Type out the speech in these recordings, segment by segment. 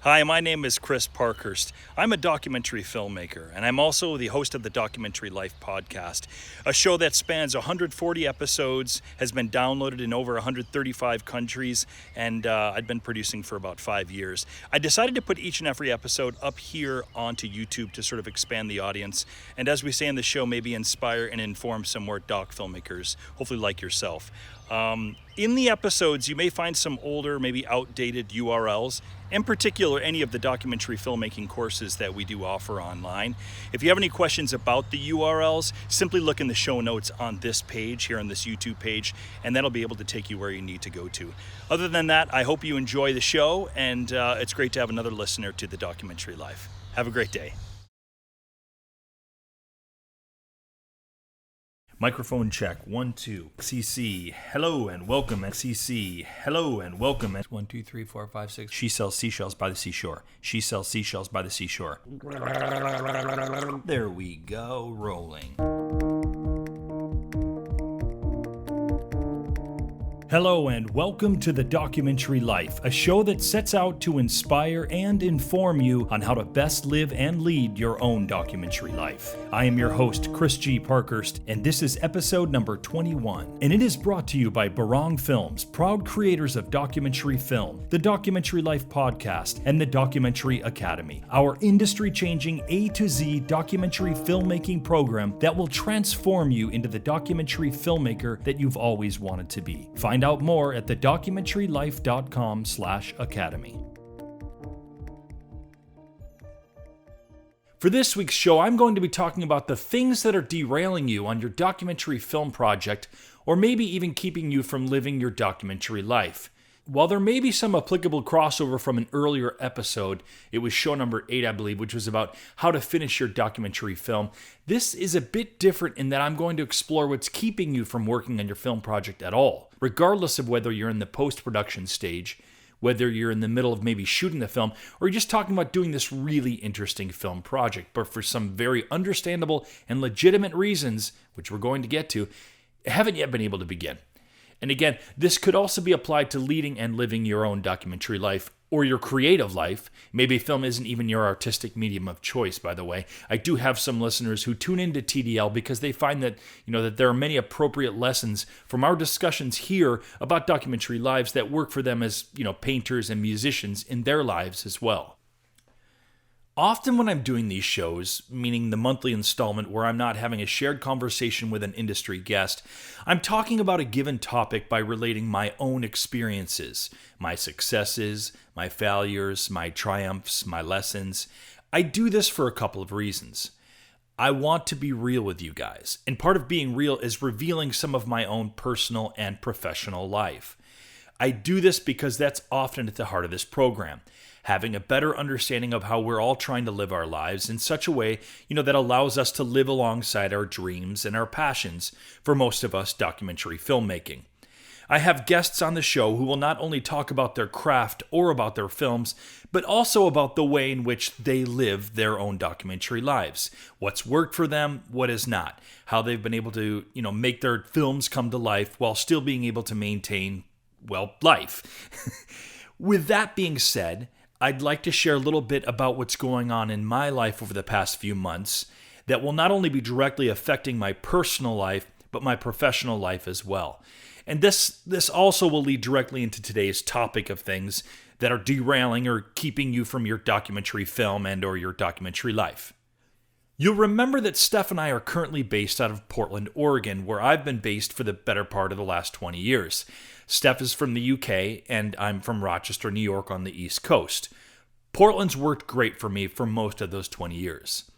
Hi, my name is Chris Parkhurst. I'm a documentary filmmaker, and I'm also the host of the Documentary Life podcast, a show that spans 140 episodes, has been downloaded in over 135 countries, and I've been producing for about 5 years. I decided to put each and every episode up here onto YouTube to sort of expand the audience, and as we say in the show, maybe inspire and inform some more doc filmmakers, hopefully like yourself. In the episodes, you may find some older, maybe outdated URLs, in particular any of the documentary filmmaking courses that we do offer online. If you have any questions about the URLs, simply look in the show notes on this page, here on this YouTube page, and that'll be able to take you where you need to go to. Other than that, I hope you enjoy the show, and it's great to have another listener to the Documentary Life. Have a great day. Microphone check, 1, 2. XCC, hello and welcome. XCC, hello and welcome. 1, 2, 3, 4, 5, 6. She sells seashells by the seashore. She sells seashells by the seashore. There we go, rolling. Hello and welcome to The Documentary Life, a show that sets out to inspire and inform you on how to best live and lead your own documentary life. I am your host, Chris G. Parkhurst, and this is episode number 21. And it is brought to you by Barong Films, proud creators of documentary film, the Documentary Life podcast, and the Documentary Academy, our industry-changing A to Z documentary filmmaking program that will transform you into the documentary filmmaker that you've always wanted to be. Find out more at thedocumentarylife.com/academy. For this week's show, I'm going to be talking about the things that are derailing you on your documentary film project, or maybe even keeping you from living your documentary life. While there may be some applicable crossover from an earlier episode, it was show number 8, I believe, which was about how to finish your documentary film, this is a bit different in that I'm going to explore what's keeping you from working on your film project at all, regardless of whether you're in the post-production stage, whether you're in the middle of maybe shooting the film, or you're just talking about doing this really interesting film project, but for some very understandable and legitimate reasons, which we're going to get to, haven't yet been able to begin. And again, this could also be applied to leading and living your own documentary life or your creative life. Maybe film isn't even your artistic medium of choice, by the way. I do have some listeners who tune into TDL because they find that, that there are many appropriate lessons from our discussions here about documentary lives that work for them as, painters and musicians in their lives as well. Often when I'm doing these shows, meaning the monthly installment where I'm not having a shared conversation with an industry guest, I'm talking about a given topic by relating my own experiences, my successes, my failures, my triumphs, my lessons. I do this for a couple of reasons. I want to be real with you guys, and part of being real is revealing some of my own personal and professional life. I do this because that's often at the heart of this program. Having a better understanding of how we're all trying to live our lives in such a way, that allows us to live alongside our dreams and our passions, for most of us, documentary filmmaking. I have guests on the show who will not only talk about their craft or about their films, but also about the way in which they live their own documentary lives. What's worked for them, what has not. How they've been able to, make their films come to life while still being able to maintain, life. With that being said, I'd like to share a little bit about what's going on in my life over the past few months that will not only be directly affecting my personal life, but my professional life as well. And this also will lead directly into today's topic of things that are derailing or keeping you from your documentary film and or your documentary life. You'll remember that Steph and I are currently based out of Portland, Oregon, where I've been based for the better part of the last 20 years. Steph is from the UK, and I'm from Rochester, New York on the East Coast. Portland's worked great for me for most of those 20 years.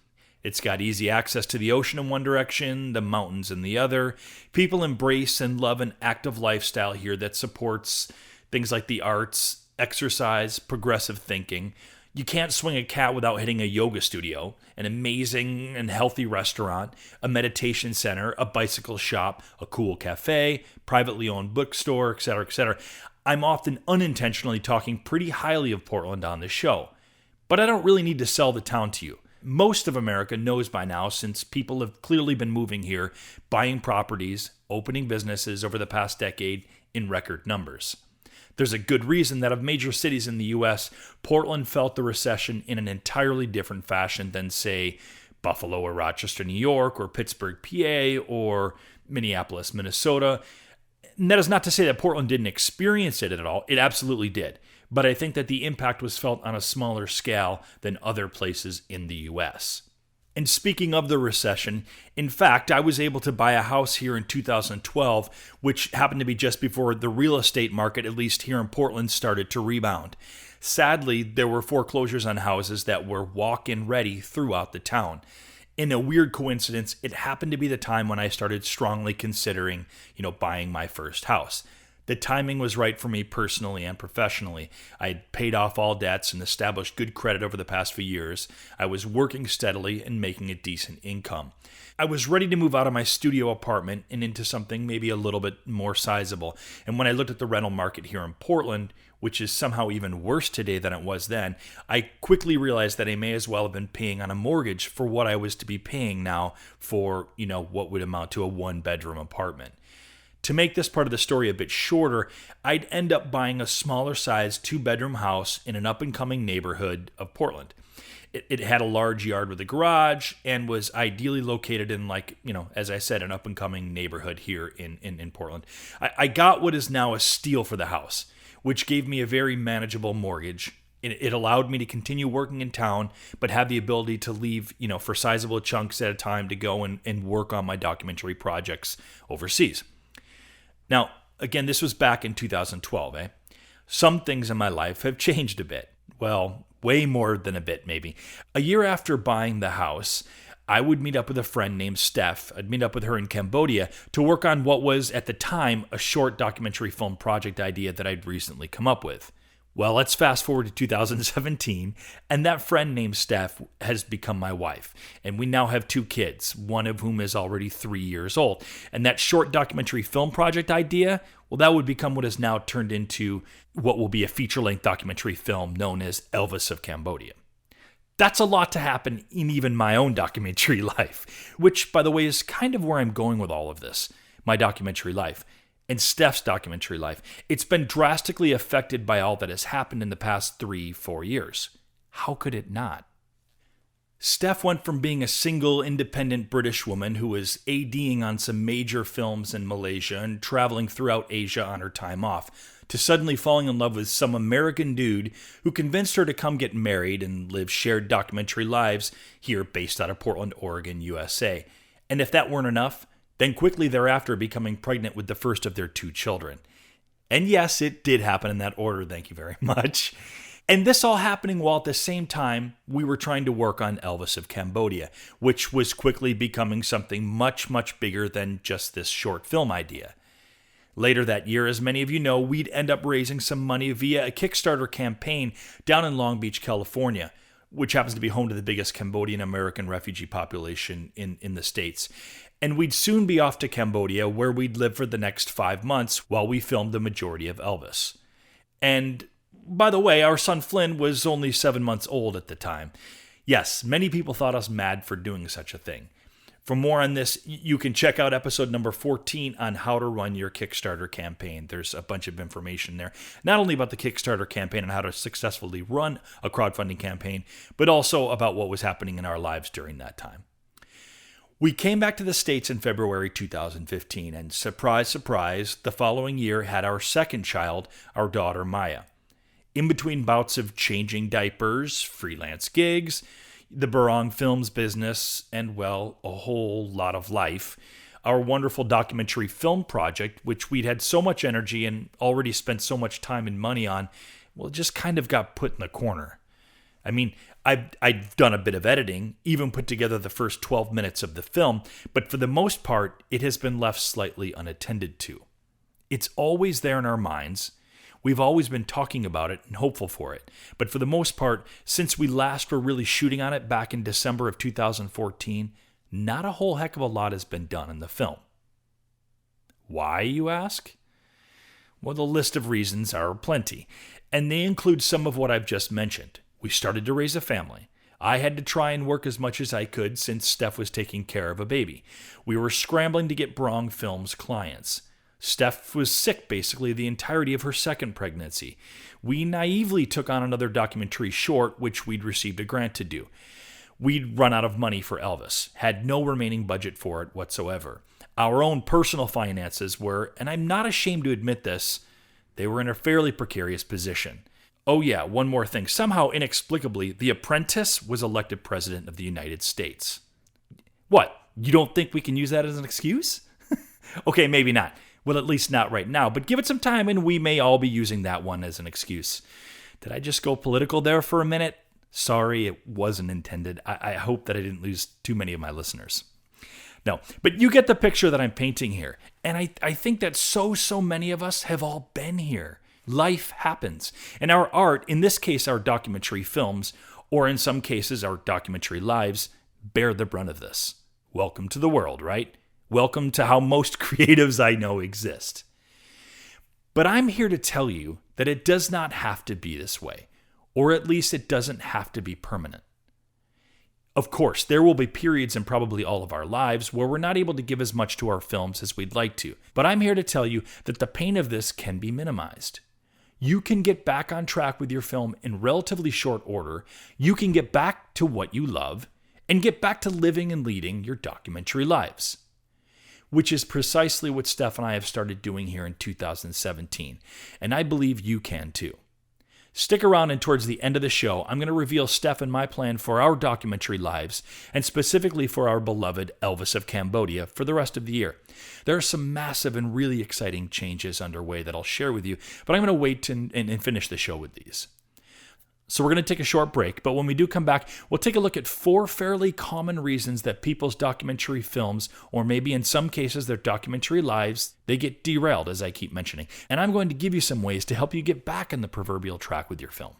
It's got easy access to the ocean in one direction, the mountains in the other. People embrace and love an active lifestyle here that supports things like the arts, exercise, progressive thinking. You can't swing a cat without hitting a yoga studio, an amazing and healthy restaurant, a meditation center, a bicycle shop, a cool cafe, privately owned bookstore, etc., etc. I'm often unintentionally talking pretty highly of Portland on this show. But I don't really need to sell the town to you. Most of America knows by now, since people have clearly been moving here, buying properties, opening businesses over the past decade in record numbers. There's a good reason that of major cities in the US, Portland felt the recession in an entirely different fashion than, say, Buffalo or Rochester, New York, or Pittsburgh, PA, or Minneapolis, Minnesota. And that is not to say that Portland didn't experience it at all. It absolutely did. But I think that the impact was felt on a smaller scale than other places in the US. And speaking of the recession, in fact, I was able to buy a house here in 2012, which happened to be just before the real estate market, at least here in Portland, started to rebound. Sadly, there were foreclosures on houses that were walk-in ready throughout the town. In a weird coincidence, it happened to be the time when I started strongly considering, buying my first house. The timing was right for me personally and professionally. I had paid off all debts and established good credit over the past few years. I was working steadily and making a decent income. I was ready to move out of my studio apartment and into something maybe a little bit more sizable. And when I looked at the rental market here in Portland, which is somehow even worse today than it was then, I quickly realized that I may as well have been paying on a mortgage for what I was to be paying now for, what would amount to a one-bedroom apartment. To make this part of the story a bit shorter, I'd end up buying a smaller size 2-bedroom house in an up-and-coming neighborhood of Portland. It had a large yard with a garage and was ideally located in, as I said, an up-and-coming neighborhood here in Portland. I got what is now a steal for the house, which gave me a very manageable mortgage. It allowed me to continue working in town, but have the ability to leave, for sizable chunks at a time to go and work on my documentary projects overseas. Now, again, this was back in 2012, Some things in my life have changed a bit. Well, way more than a bit, maybe. A year after buying the house, I would meet up with a friend named Steph. I'd meet up with her in Cambodia to work on what was, at the time, a short documentary film project idea that I'd recently come up with. Well, let's fast forward to 2017, and that friend named Steph has become my wife. And we now have 2 kids, one of whom is already 3 years old. And that short documentary film project idea, well, that would become what has now turned into what will be a feature-length documentary film known as Elvis of Cambodia. That's a lot to happen in even my own documentary life, which, by the way, is kind of where I'm going with all of this, my documentary life. And Steph's documentary life. It's been drastically affected by all that has happened in the past 3-4 years. How could it not? Steph went from being a single, independent British woman who was ADing on some major films in Malaysia and traveling throughout Asia on her time off, to suddenly falling in love with some American dude who convinced her to come get married and live shared documentary lives here based out of Portland, Oregon, USA. And if that weren't enough, then quickly thereafter becoming pregnant with the first of their 2 children. And yes, it did happen in that order, thank you very much. And this all happening while at the same time we were trying to work on Elvis of Cambodia, which was quickly becoming something much, much bigger than just this short film idea. Later that year, as many of you know, we'd end up raising some money via a Kickstarter campaign down in Long Beach, California, which happens to be home to the biggest Cambodian American refugee population in the States. And we'd soon be off to Cambodia, where we'd live for the next 5 months while we filmed the majority of Elvis. And, by the way, our son Flynn was only 7 months old at the time. Yes, many people thought us mad for doing such a thing. For more on this, you can check out episode number 14 on how to run your Kickstarter campaign. There's a bunch of information there, not only about the Kickstarter campaign and how to successfully run a crowdfunding campaign, but also about what was happening in our lives during that time. We came back to the States in February 2015, and surprise, surprise, the following year had our second child, our daughter Maya. In between bouts of changing diapers, freelance gigs, the Barong Films business, and, well, a whole lot of life, our wonderful documentary film project, which we'd had so much energy and already spent so much time and money on, well, it just kind of got put in the corner. I mean, I've done a bit of editing, even put together the first 12 minutes of the film, but for the most part, it has been left slightly unattended to. It's always there in our minds. We've always been talking about it and hopeful for it. But for the most part, since we last were really shooting on it back in December of 2014, not a whole heck of a lot has been done in the film. Why, you ask? Well, the list of reasons are plenty, and they include some of what I've just mentioned. We started to raise a family. I had to try and work as much as I could since Steph was taking care of a baby. We were scrambling to get Barong Films clients. Steph was sick basically the entirety of her second pregnancy. We naively took on another documentary short, which we'd received a grant to do. We'd run out of money for Elvis, had no remaining budget for it whatsoever. Our own personal finances were, and I'm not ashamed to admit this, they were in a fairly precarious position. Oh yeah, one more thing. Somehow, inexplicably, The Apprentice was elected President of the United States. What? You don't think we can use that as an excuse? Okay, maybe not. Well, at least not right now, but give it some time and we may all be using that one as an excuse. Did I just go political there for a minute? Sorry, it wasn't intended. I hope that I didn't lose too many of my listeners. No, but you get the picture that I'm painting here. And I think that so many of us have all been here. Life happens. And our art, in this case our documentary films, or in some cases our documentary lives, bear the brunt of this. Welcome to the world, right? Welcome to how most creatives I know exist. But I'm here to tell you that it does not have to be this way, or at least it doesn't have to be permanent. Of course, there will be periods in probably all of our lives where we're not able to give as much to our films as we'd like to, but I'm here to tell you that the pain of this can be minimized. You can get back on track with your film in relatively short order, you can get back to what you love, and get back to living and leading your documentary lives. Which is precisely what Steph and I have started doing here in 2017, and I believe you can too. Stick around, and towards the end of the show, I'm going to reveal Steph and my plan for our documentary lives, and specifically for our beloved Elvis of Cambodia for the rest of the year. There are some massive and really exciting changes underway that I'll share with you, but I'm going to wait and finish the show with these. So we're going to take a short break, but when we do come back, we'll take a look at 4 fairly common reasons that people's documentary films, or maybe in some cases their documentary lives, they get derailed, as I keep mentioning. And I'm going to give you some ways to help you get back on the proverbial track with your film.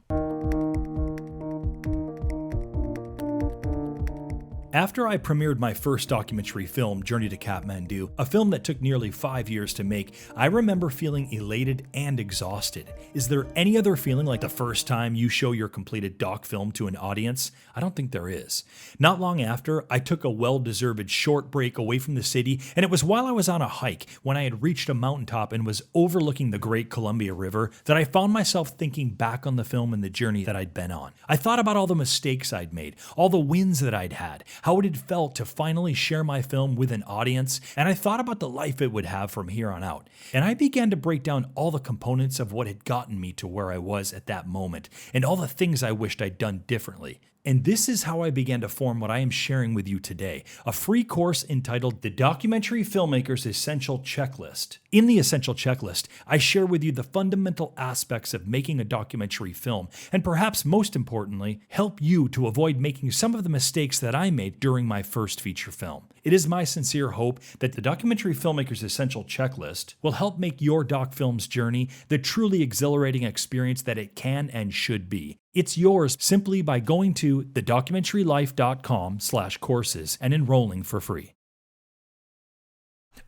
After I premiered my first documentary film, Journey to Kathmandu, a film that took nearly 5 years to make, I remember feeling elated and exhausted. Is there any other feeling like the first time you show your completed doc film to an audience? I don't think there is. Not long after, I took a well-deserved short break away from the city, and it was while I was on a hike, when I had reached a mountaintop and was overlooking the Great Columbia River, that I found myself thinking back on the film and the journey that I'd been on. I thought about all the mistakes I'd made, all the wins that I'd had, how it had felt to finally share my film with an audience, and I thought about the life it would have from here on out. And I began to break down all the components of what had gotten me to where I was at that moment, and all the things I wished I'd done differently. And this is how I began to form what I am sharing with you today, a free course entitled The Documentary Filmmaker's Essential Checklist. In the Essential Checklist, I share with you the fundamental aspects of making a documentary film, and perhaps most importantly, help you to avoid making some of the mistakes that I made during my first feature film. It is my sincere hope that the Documentary Filmmaker's Essential Checklist will help make your doc film's journey the truly exhilarating experience that it can and should be. It's yours simply by going to thedocumentarylife.com/courses and enrolling for free.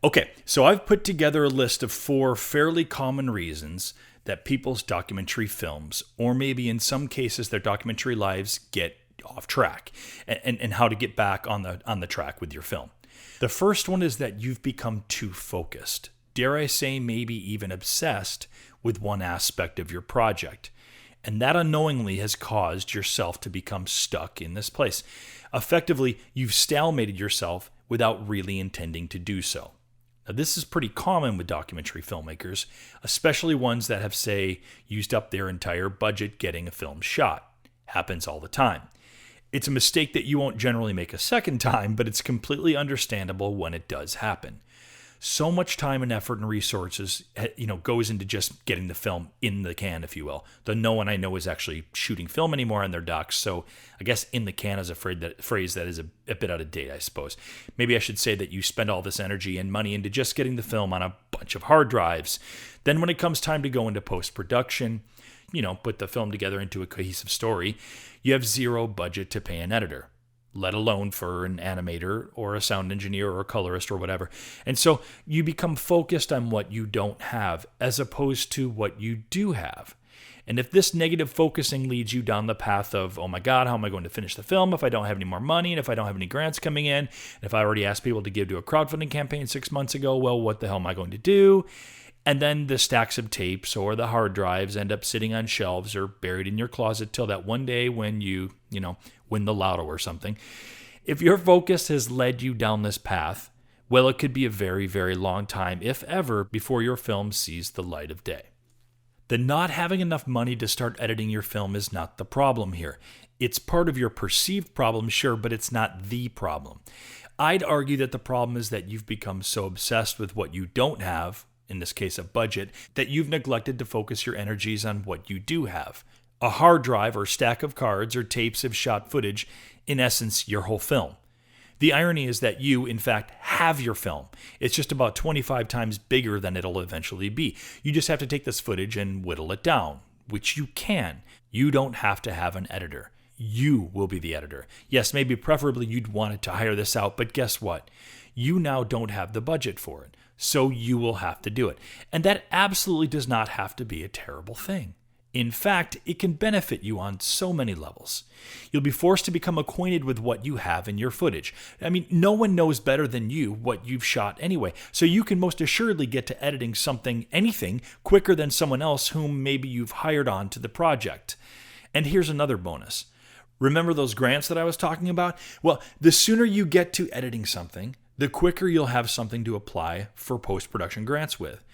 Okay, so I've put together a list of 4 fairly common reasons that people's documentary films, or maybe in some cases their documentary lives, get off track, and how to get back on the track with your film. The first one is that you've become too focused. Dare I say, maybe even obsessed with one aspect of your project. And that unknowingly has caused yourself to become stuck in this place. Effectively, you've stalemated yourself without really intending to do so. Now, this is pretty common with documentary filmmakers, especially ones that have, say, used up their entire budget getting a film shot. Happens all the time. It's a mistake that you won't generally make a second time, but it's completely understandable when it does happen. So much time and effort and resources, goes into just getting the film in the can, if you will. Though no one I know is actually shooting film anymore on their docs, so I guess in the can is a phrase that is a bit out of date, I suppose. Maybe I should say that you spend all this energy and money into just getting the film on a bunch of hard drives. Then when it comes time to go into post-production, put the film together into a cohesive story, you have zero budget to pay an editor, let alone for an animator or a sound engineer or a colorist or whatever. And so you become focused on what you don't have as opposed to what you do have. And if this negative focusing leads you down the path of, oh my God, how am I going to finish the film if I don't have any more money, and if I don't have any grants coming in, and if I already asked people to give to a crowdfunding campaign 6 months ago, well, what the hell am I going to do? And then the stacks of tapes or the hard drives end up sitting on shelves or buried in your closet till that one day when you win the lotto or something. If your focus has led you down this path, well, it could be a very, very long time, if ever, before your film sees the light of day. The not having enough money to start editing your film is not the problem here. It's part of your perceived problem, sure, but it's not the problem. I'd argue that the problem is that you've become so obsessed with what you don't have, in this case a budget, that you've neglected to focus your energies on what you do have. A hard drive or stack of cards or tapes of shot footage, in essence, your whole film. The irony is that you, in fact, have your film. It's just about 25 times bigger than it'll eventually be. You just have to take this footage and whittle it down, which you can. You don't have to have an editor. You will be the editor. Yes, maybe preferably you'd want it to hire this out, but guess what? You now don't have the budget for it, so you will have to do it. And that absolutely does not have to be a terrible thing. In fact, it can benefit you on so many levels. You'll be forced to become acquainted with what you have in your footage. I mean, no one knows better than you what you've shot anyway, so you can most assuredly get to editing anything, quicker than someone else whom maybe you've hired on to the project. And here's another bonus. Remember those grants that I was talking about? Well, the sooner you get to editing something, the quicker you'll have something to apply for post-production grants with.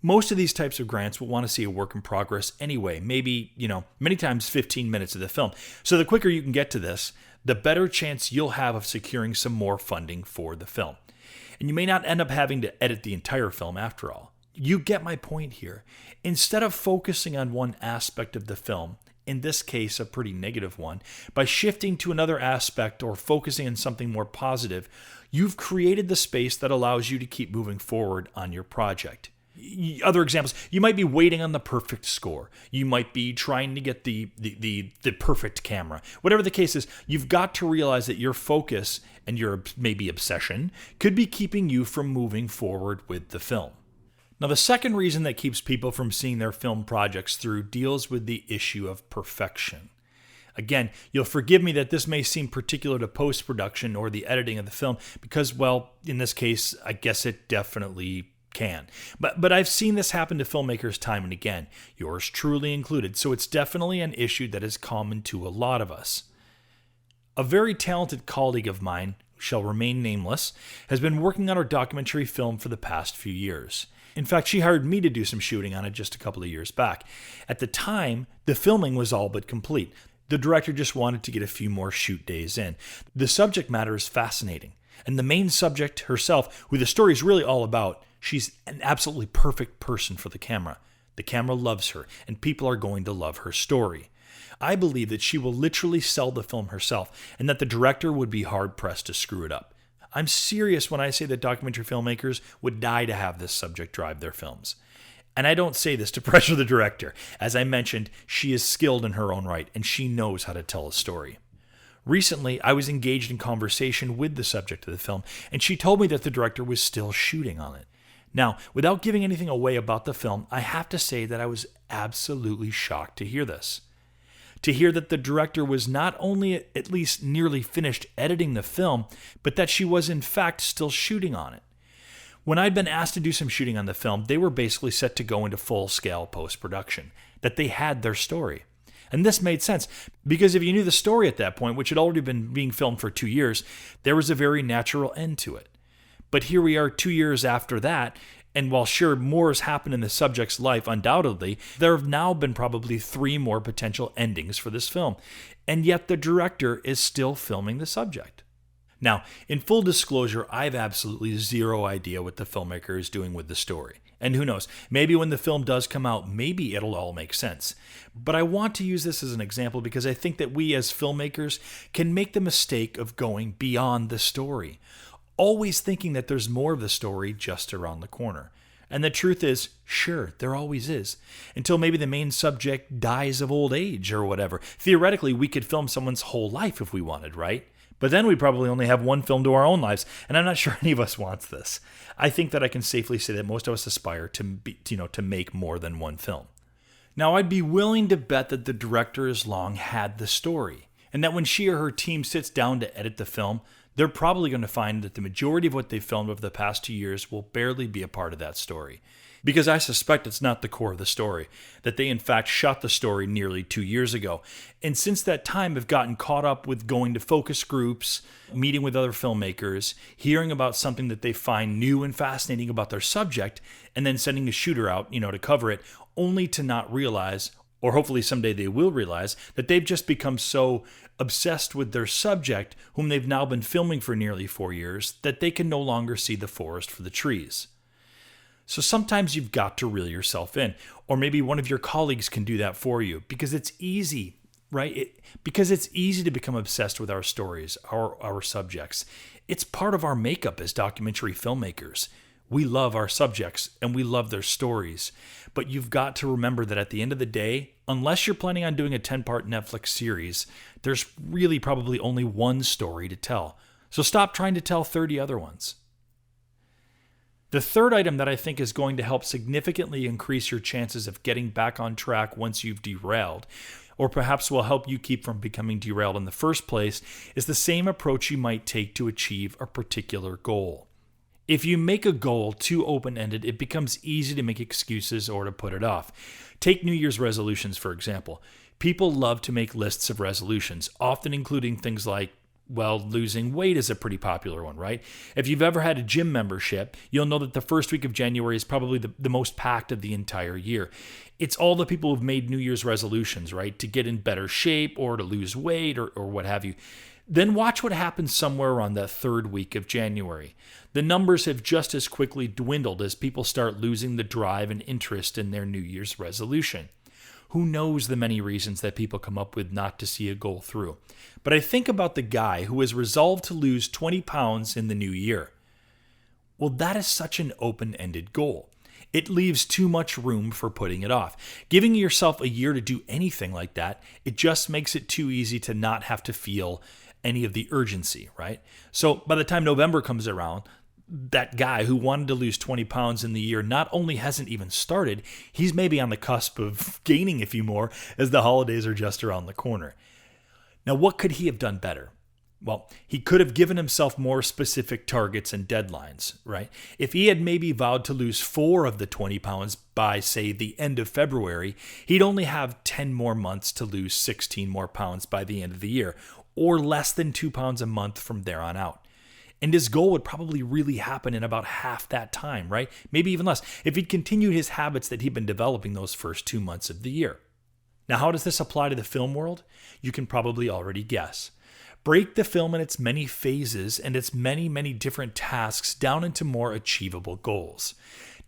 Most of these types of grants will want to see a work in progress anyway, maybe, many times 15 minutes of the film. So the quicker you can get to this, the better chance you'll have of securing some more funding for the film. And you may not end up having to edit the entire film after all. You get my point here. Instead of focusing on one aspect of the film, in this case a pretty negative one, by shifting to another aspect or focusing on something more positive, you've created the space that allows you to keep moving forward on your project. Other examples, you might be waiting on the perfect score. You might be trying to get the perfect camera. Whatever the case is, you've got to realize that your focus and your maybe obsession could be keeping you from moving forward with the film. Now, the second reason that keeps people from seeing their film projects through deals with the issue of perfection. Again, you'll forgive me that this may seem particular to post-production or the editing of the film because, well, in this case, I guess it definitely can. But I've seen this happen to filmmakers time and again, yours truly included, so it's definitely an issue that is common to a lot of us. A very talented colleague of mine, who shall remain nameless, has been working on our documentary film for the past few years. In fact, she hired me to do some shooting on it just a couple of years back. At the time, the filming was all but complete. The director just wanted to get a few more shoot days in. The subject matter is fascinating, and the main subject herself, who the story is really all about, she's an absolutely perfect person for the camera. The camera loves her, and people are going to love her story. I believe that she will literally sell the film herself, and that the director would be hard-pressed to screw it up. I'm serious when I say that documentary filmmakers would die to have this subject drive their films. And I don't say this to pressure the director. As I mentioned, she is skilled in her own right, and she knows how to tell a story. Recently, I was engaged in conversation with the subject of the film, and she told me that the director was still shooting on it. Now, without giving anything away about the film, I have to say that I was absolutely shocked to hear this. To hear that the director was not only at least nearly finished editing the film, but that she was in fact still shooting on it. When I'd been asked to do some shooting on the film, they were basically set to go into full-scale post-production, that they had their story. And this made sense, because if you knew the story at that point, which had already been being filmed for 2 years, there was a very natural end to it. But here we are 2 years after that, and while sure, more has happened in the subject's life, undoubtedly, there have now been probably 3 more potential endings for this film. And yet the director is still filming the subject. Now, in full disclosure, I have absolutely zero idea what the filmmaker is doing with the story. And who knows, maybe when the film does come out, maybe it'll all make sense. But I want to use this as an example because I think that we as filmmakers can make the mistake of going beyond the story, always thinking that there's more of the story just around the corner. And the truth is, sure, there always is, until maybe the main subject dies of old age or whatever. Theoretically, we could film someone's whole life if we wanted, right? But then we probably only have one film to our own lives, and I'm not sure any of us wants this. I think that I can safely say that most of us aspire to make more than one film. Now, I'd be willing to bet that the director has long had the story, and that when she or her team sits down to edit the film, they're probably going to find that the majority of what they filmed over the past 2 years will barely be a part of that story. Because I suspect it's not the core of the story, that they in fact shot the story nearly 2 years ago. And since that time have gotten caught up with going to focus groups, meeting with other filmmakers, hearing about something that they find new and fascinating about their subject, and then sending a shooter out, to cover it, only to not realize, or hopefully someday they will realize, that they've just become so obsessed with their subject, whom they've now been filming for nearly 4 years, that they can no longer see the forest for the trees. So sometimes you've got to reel yourself in, or maybe one of your colleagues can do that for you, because it's easy, right? Because it's easy to become obsessed with our stories, our subjects. It's part of our makeup as documentary filmmakers. We love our subjects and we love their stories. But you've got to remember that at the end of the day, unless you're planning on doing a 10-part Netflix series, there's really probably only one story to tell. So stop trying to tell 30 other ones. The third item that I think is going to help significantly increase your chances of getting back on track once you've derailed, or perhaps will help you keep from becoming derailed in the first place, is the same approach you might take to achieve a particular goal. If you make a goal too open-ended, it becomes easy to make excuses or to put it off. Take New Year's resolutions, for example. People love to make lists of resolutions, often including things like, losing weight is a pretty popular one, right? If you've ever had a gym membership, you'll know that the first week of January is probably the most packed of the entire year. It's all the people who've made New Year's resolutions, right? To get in better shape or to lose weight or what have you. Then watch what happens somewhere around that third week of January. The numbers have just as quickly dwindled as people start losing the drive and interest in their New Year's resolution. Who knows the many reasons that people come up with not to see a goal through. But I think about the guy who has resolved to lose 20 pounds in the new year. Well, that is such an open-ended goal. It leaves too much room for putting it off. Giving yourself a year to do anything like that, it just makes it too easy to not have to feel any of the urgency, right? So by the time November comes around, that guy who wanted to lose 20 pounds in the year not only hasn't even started, he's maybe on the cusp of gaining a few more as the holidays are just around the corner. Now, what could he have done better? Well, he could have given himself more specific targets and deadlines, right? If he had maybe vowed to lose 4 of the 20 pounds by, say, the end of February, he'd only have 10 more months to lose 16 more pounds by the end of the year, or less than 2 pounds a month from there on out. And his goal would probably really happen in about half that time, right? Maybe even less, if he'd continued his habits that he'd been developing those first 2 months of the year. Now, how does this apply to the film world? You can probably already guess. Break the film in its many phases and its many, many different tasks down into more achievable goals.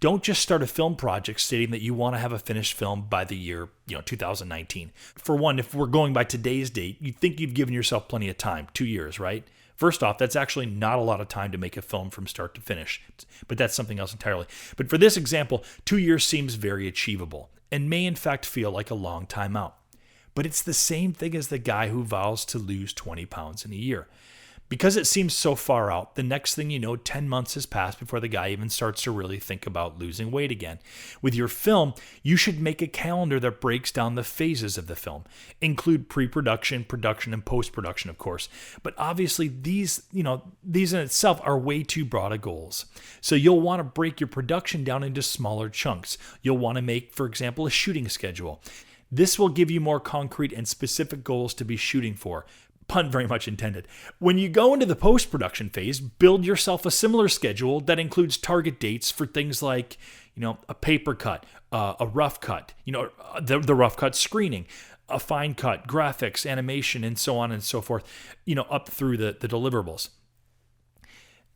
Don't just start a film project stating that you want to have a finished film by the year, 2019. For one, if we're going by today's date, you'd think you've given yourself plenty of time, 2 years, right? First off, that's actually not a lot of time to make a film from start to finish, but that's something else entirely. But for this example, 2 years seems very achievable and may in fact feel like a long time out. But it's the same thing as the guy who vows to lose 20 pounds in a year. Because it seems so far out, the next thing you know, 10 months has passed before the guy even starts to really think about losing weight again. With your film, you should make a calendar that breaks down the phases of the film. Include pre-production, production, and post-production, of course. But obviously, these in itself are way too broad of goals. So you'll want to break your production down into smaller chunks. You'll want to make, for example, a shooting schedule. This will give you more concrete and specific goals to be shooting for. Pun very much intended. When you go into the post-production phase, build yourself a similar schedule that includes target dates for things like, a paper cut, a rough cut, the rough cut screening, a fine cut, graphics, animation, and so on and so forth, up through the deliverables.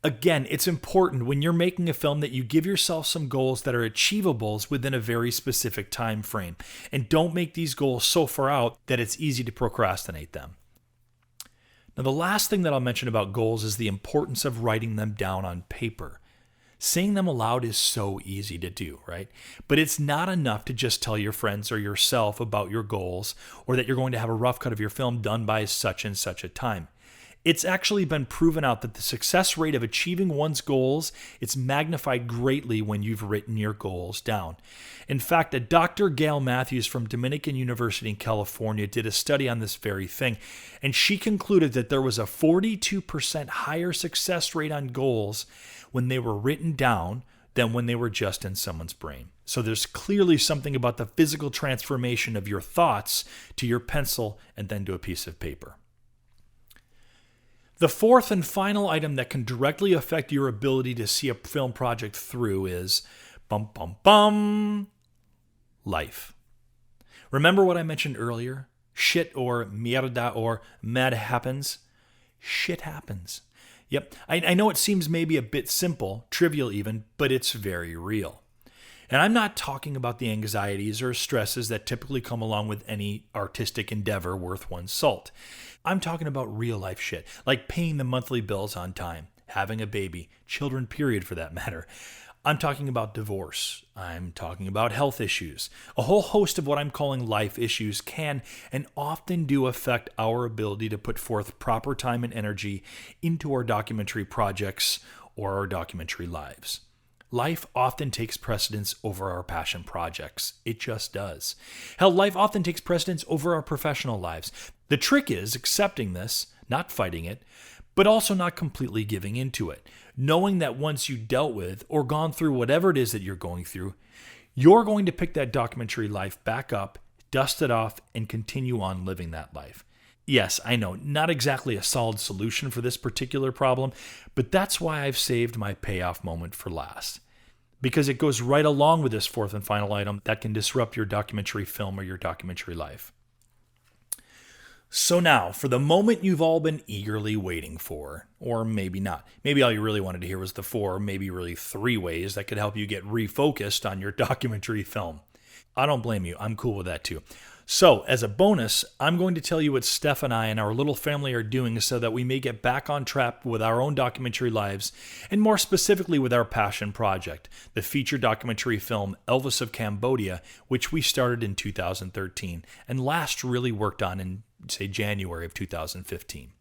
Again, it's important when you're making a film that you give yourself some goals that are achievables within a very specific time frame. And don't make these goals so far out that it's easy to procrastinate them. Now, the last thing that I'll mention about goals is the importance of writing them down on paper. Saying them aloud is so easy to do, right? But it's not enough to just tell your friends or yourself about your goals or that you're going to have a rough cut of your film done by such and such a time. It's actually been proven out that the success rate of achieving one's goals is magnified greatly when you've written your goals down. In fact, a Dr. Gail Matthews from Dominican University in California did a study on this very thing, and she concluded that there was a 42% higher success rate on goals when they were written down than when they were just in someone's brain. So there's clearly something about the physical transformation of your thoughts to your pencil and then to a piece of paper. The fourth and final item that can directly affect your ability to see a film project through is life. Remember what I mentioned earlier? Shit or mierda or mad happens. Shit happens. Yep, I know it seems maybe a bit simple, trivial even, but it's very real. And I'm not talking about the anxieties or stresses that typically come along with any artistic endeavor worth one's salt. I'm talking about real life shit, like paying the monthly bills on time, having a baby, children period for that matter. I'm talking about divorce. I'm talking about health issues. A whole host of what I'm calling life issues can and often do affect our ability to put forth proper time and energy into our documentary projects or our documentary lives. Life often takes precedence over our passion projects. It just does. Hell, life often takes precedence over our professional lives. The trick is accepting this, not fighting it, but also not completely giving into it. Knowing that once you dealt with or gone through whatever it is that you're going through, you're going to pick that documentary life back up, dust it off, and continue on living that life. Yes, I know, not exactly a solid solution for this particular problem, but that's why I've saved my payoff moment for last. Because it goes right along with this fourth and final item that can disrupt your documentary film or your documentary life. So now, for the moment you've all been eagerly waiting for, or maybe not. Maybe all you really wanted to hear was the 4, maybe really 3 ways that could help you get refocused on your documentary film. I don't blame you. I'm cool with that too. So, as a bonus, I'm going to tell you what Steph and I and our little family are doing so that we may get back on track with our own documentary lives, and more specifically with our passion project, the feature documentary film Elvis of Cambodia, which we started in 2013 and last really worked on in, say, January of 2015.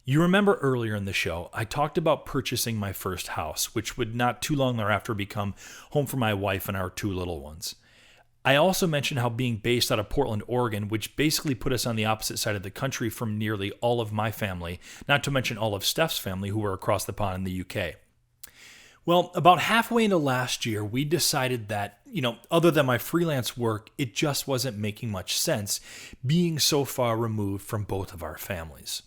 You remember earlier in the show, I talked about purchasing my first house, which would not too long thereafter become home for my wife and our 2 little ones. I also mentioned how being based out of Portland, Oregon, which basically put us on the opposite side of the country from nearly all of my family, not to mention all of Steph's family who were across the pond in the UK. Well, about halfway into last year, we decided that, other than my freelance work, it just wasn't making much sense being so far removed from both of our families.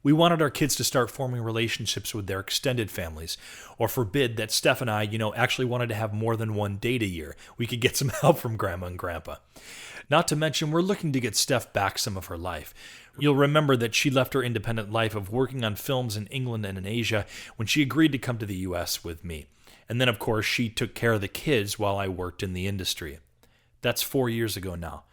We wanted our kids to start forming relationships with their extended families, or forbid that Steph and I, actually wanted to have more than one date a year. We could get some help from Grandma and Grandpa. Not to mention, we're looking to get Steph back some of her life. You'll remember that she left her independent life of working on films in England and in Asia when she agreed to come to the US with me. And then, of course, she took care of the kids while I worked in the industry. That's 4 years ago now.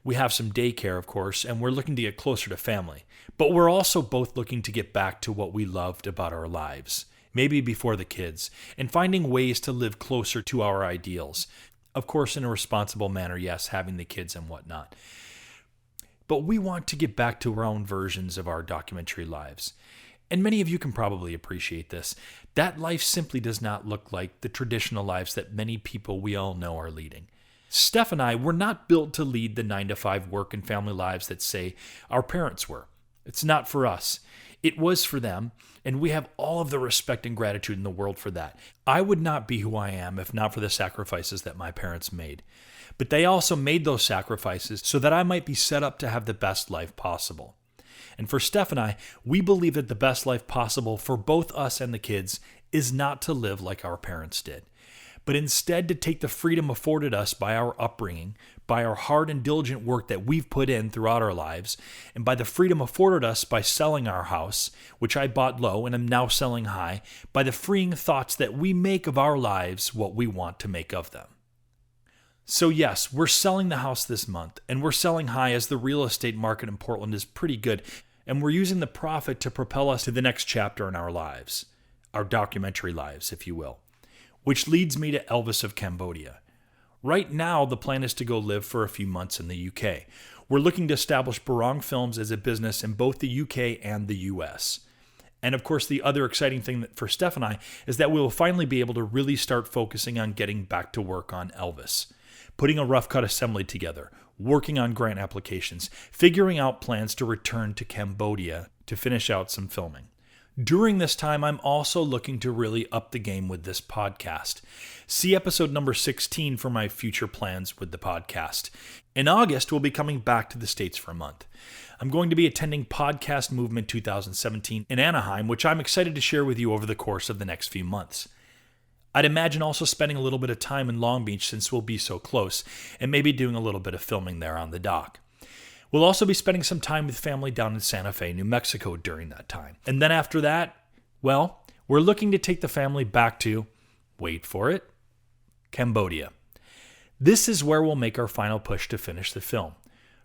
We have some daycare, of course, and we're looking to get closer to family. But we're also both looking to get back to what we loved about our lives, maybe before the kids, and finding ways to live closer to our ideals. Of course, in a responsible manner, yes, having the kids and whatnot. But we want to get back to our own versions of our documentary lives. And many of you can probably appreciate this. That life simply does not look like the traditional lives that many people we all know are leading. Steph and I were not built to lead the 9-to-5 work and family lives that, say, our parents were. It's not for us. It was for them, and we have all of the respect and gratitude in the world for that. I would not be who I am if not for the sacrifices that my parents made. But they also made those sacrifices so that I might be set up to have the best life possible. And for Steph and I, we believe that the best life possible for both us and the kids is not to live like our parents did, but instead to take the freedom afforded us by our upbringing, by our hard and diligent work that we've put in throughout our lives, and by the freedom afforded us by selling our house, which I bought low and am now selling high, by the freeing thoughts that we make of our lives what we want to make of them. So yes, we're selling the house this month, and we're selling high as the real estate market in Portland is pretty good, and we're using the profit to propel us to the next chapter in our lives, our documentary lives, if you will. Which leads me to Elvis of Cambodia. Right now, the plan is to go live for a few months in the UK. We're looking to establish Barong Films as a business in both the UK and the US. And of course, the other exciting thing for Steph and I is that we will finally be able to really start focusing on getting back to work on Elvis, putting a rough cut assembly together, working on grant applications, figuring out plans to return to Cambodia to finish out some filming. During this time, I'm also looking to really up the game with this podcast. See episode number 16 for my future plans with the podcast. In August, we'll be coming back to the States for a month. I'm going to be attending Podcast Movement 2017 in Anaheim, which I'm excited to share with you over the course of the next few months. I'd imagine also spending a little bit of time in Long Beach since we'll be so close, and maybe doing a little bit of filming there on the dock. We'll also be spending some time with family down in Santa Fe, New Mexico during that time. And then after that, well, we're looking to take the family back to, wait for it, Cambodia. This is where we'll make our final push to finish the film.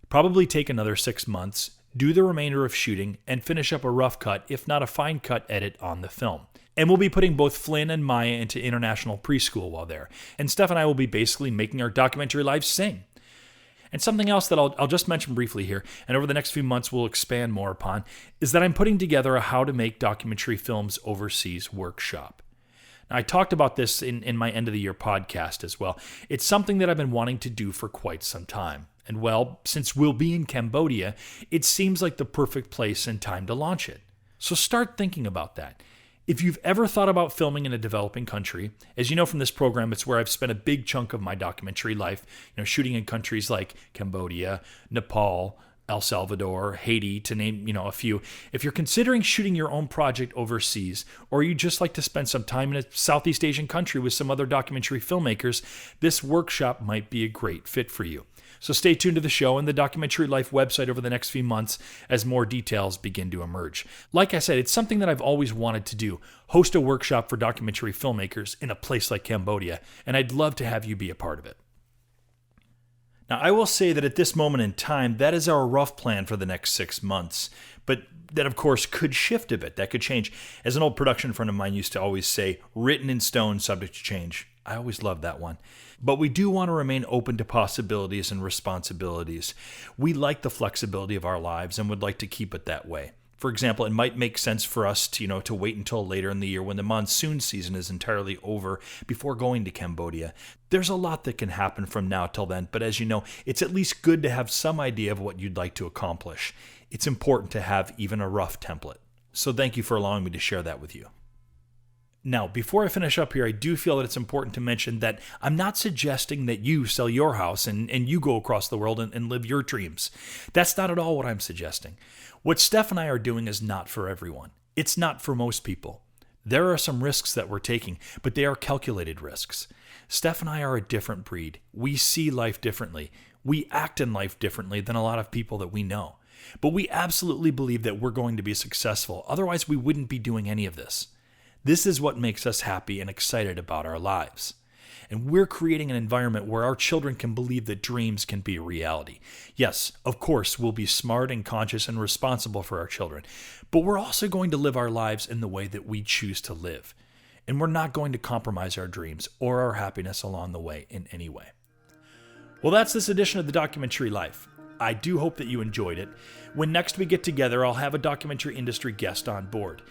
Probably take another 6 months, do the remainder of shooting, and finish up a rough cut, if not a fine cut edit on the film. And we'll be putting both Flynn and Maya into international preschool while there. And Steph and I will be basically making our documentary lives sing. And something else that I'll just mention briefly here, and over the next few months we'll expand more upon, is that I'm putting together a How to Make Documentary Films Overseas workshop. Now, I talked about this in my end of the year podcast as well. It's something that I've been wanting to do for quite some time. And well, since we'll be in Cambodia, it seems like the perfect place and time to launch it. So start thinking about that. If you've ever thought about filming in a developing country, as you know from this program, it's where I've spent a big chunk of my documentary life, shooting in countries like Cambodia, Nepal, El Salvador, Haiti, to name, a few. If you're considering shooting your own project overseas, or you just like to spend some time in a Southeast Asian country with some other documentary filmmakers, this workshop might be a great fit for you. So stay tuned to the show and the Documentary Life website over the next few months as more details begin to emerge. Like I said, it's something that I've always wanted to do, host a workshop for documentary filmmakers in a place like Cambodia, and I'd love to have you be a part of it. Now, I will say that at this moment in time, that is our rough plan for the next 6 months, but that, of course, could shift a bit. That could change. As an old production friend of mine used to always say, written in stone, subject to change. I always loved that one. But we do want to remain open to possibilities and responsibilities. We like the flexibility of our lives and would like to keep it that way. For example, it might make sense for us to wait until later in the year when the monsoon season is entirely over before going to Cambodia. There's a lot that can happen from now till then, but as you know, it's at least good to have some idea of what you'd like to accomplish. It's important to have even a rough template. So thank you for allowing me to share that with you. Now, before I finish up here, I do feel that it's important to mention that I'm not suggesting that you sell your house and you go across the world and live your dreams. That's not at all what I'm suggesting. What Steph and I are doing is not for everyone. It's not for most people. There are some risks that we're taking, but they are calculated risks. Steph and I are a different breed. We see life differently. We act in life differently than a lot of people that we know. But we absolutely believe that we're going to be successful. Otherwise, we wouldn't be doing any of this. This is what makes us happy and excited about our lives. And we're creating an environment where our children can believe that dreams can be a reality. Yes, of course, we'll be smart and conscious and responsible for our children, but we're also going to live our lives in the way that we choose to live. And we're not going to compromise our dreams or our happiness along the way in any way. Well, that's this edition of The Documentary Life. I do hope that you enjoyed it. When next we get together, I'll have a documentary industry guest on board.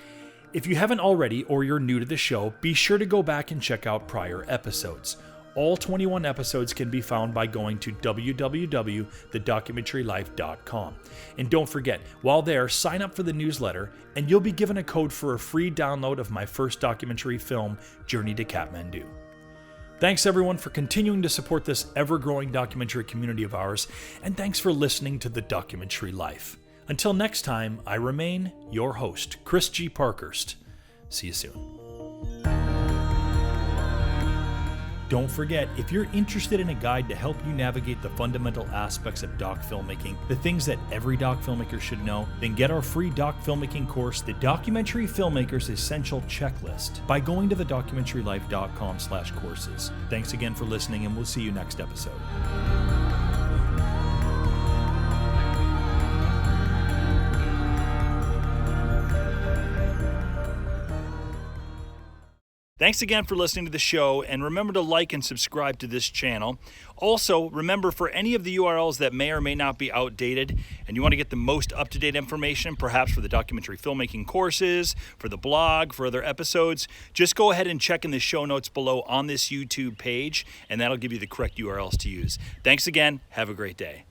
If you haven't already, or you're new to the show, be sure to go back and check out prior episodes. All 21 episodes can be found by going to www.thedocumentarylife.com. And don't forget, while there, sign up for the newsletter, and you'll be given a code for a free download of my first documentary film, Journey to Kathmandu. Thanks everyone for continuing to support this ever-growing documentary community of ours, and thanks for listening to The Documentary Life. Until next time, I remain your host, Chris G. Parkhurst. See you soon. Don't forget, if you're interested in a guide to help you navigate the fundamental aspects of doc filmmaking, the things that every doc filmmaker should know, then get our free doc filmmaking course, The Documentary Filmmaker's Essential Checklist, by going to thedocumentarylife.com/courses. Thanks again for listening, and we'll see you next episode. Thanks again for listening to the show, and remember to like and subscribe to this channel. Also, remember, for any of the URLs that may or may not be outdated and you want to get the most up-to-date information, perhaps for the documentary filmmaking courses, for the blog, for other episodes, just go ahead and check in the show notes below on this YouTube page, and that'll give you the correct URLs to use. Thanks again. Have a great day.